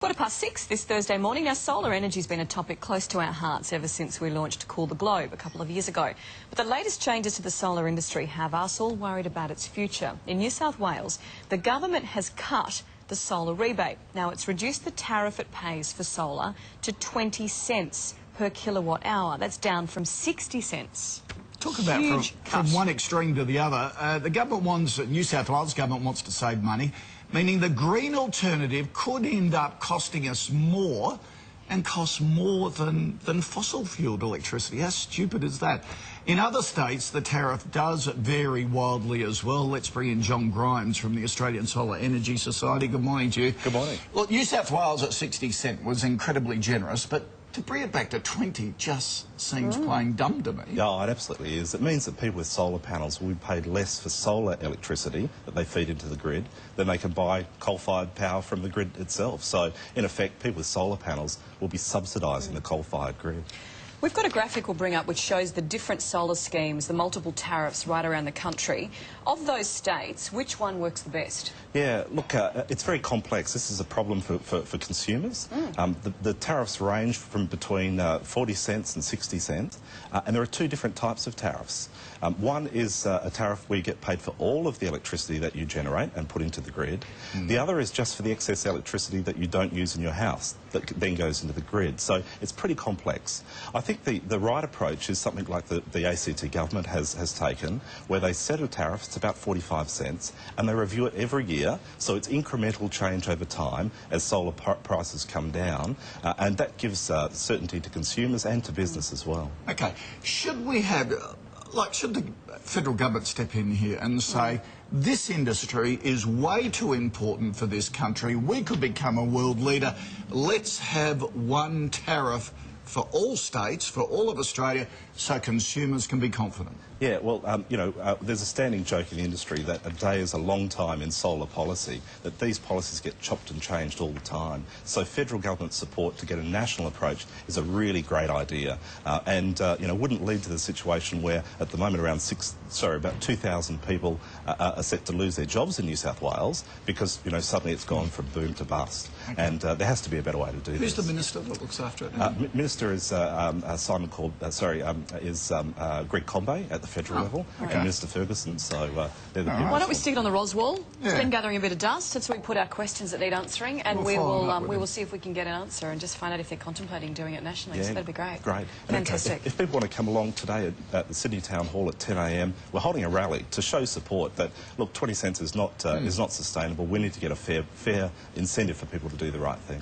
6:15 this Thursday morning. Now, solar energy has been a topic close to our hearts ever since we launched Cool the Globe a couple of years ago. But the latest changes to the solar industry have us all worried about its future. In New South Wales, the government has cut the solar rebate. Now, it's reduced the tariff it pays for solar to 20 cents per kilowatt hour. That's down from 60 cents. Talk about from one extreme to the other. The government wants, New South Wales government wants to save money, meaning the green alternative could end up costing us more and cost more than fossil-fuelled electricity. How stupid is that? In other states, the tariff does vary wildly as well. Let's bring in John Grimes from the Australian Solar Energy Society. Good morning to you. Good morning. Look, New South Wales at 60 cents was incredibly generous, but to bring it back to 20 just seems plain dumb to me. Yeah, it absolutely is. It means that people with solar panels will be paid less for solar electricity that they feed into the grid than they can buy coal-fired power from the grid itself. So, in effect, people with solar panels will be subsidising the coal-fired grid. We've got a graphic we'll bring up which shows the different solar schemes, the multiple tariffs right around the country. Of those states, which one works the best? Yeah, look, it's very complex. This is a problem for consumers. The tariffs range from between 40 cents and 60 cents, and there are two different types of tariffs. One is a tariff where you get paid for all of the electricity that you generate and put into the grid. The other is just for the excess electricity that you don't use in your house that then goes into the grid. So it's pretty complex. I think the right approach is something like the ACT government has taken, where they set a tariff, it's about 45 cents, and they review it every year, so it's incremental change over time as solar prices come down, and that gives certainty to consumers and to business as well. Okay, should we have, should the federal government step in here and say, this industry is way too important for this country, we could become a world leader, let's have one tariff for all states, for all of Australia, so consumers can be confident? Yeah, well, there's a standing joke in the industry that a day is a long time in solar policy, that these policies get chopped and changed all the time. So federal government support to get a national approach is a really great idea, and wouldn't lead to the situation where at the moment about 2,000 people are set to lose their jobs in New South Wales because, suddenly it's gone from boom to bust. Okay. And there has to be a better way to do this. Who's the minister that looks after it? Minister is Greg Combay at the federal level, okay. and Minister Ferguson, so they're the people. Why don't we stick it on the Roswall? Yeah. It's been gathering a bit of dust. That's where we put our questions that need answering, and we will see if we can get an answer and just find out if they're contemplating doing it nationally. Yeah, so that'd be great. Great. Fantastic. If people want to come along today at the Sydney Town Hall at 10 a.m, we're holding a rally to show support that, look, 20 cents is not sustainable. We need to get a fair incentive for people to do the right thing.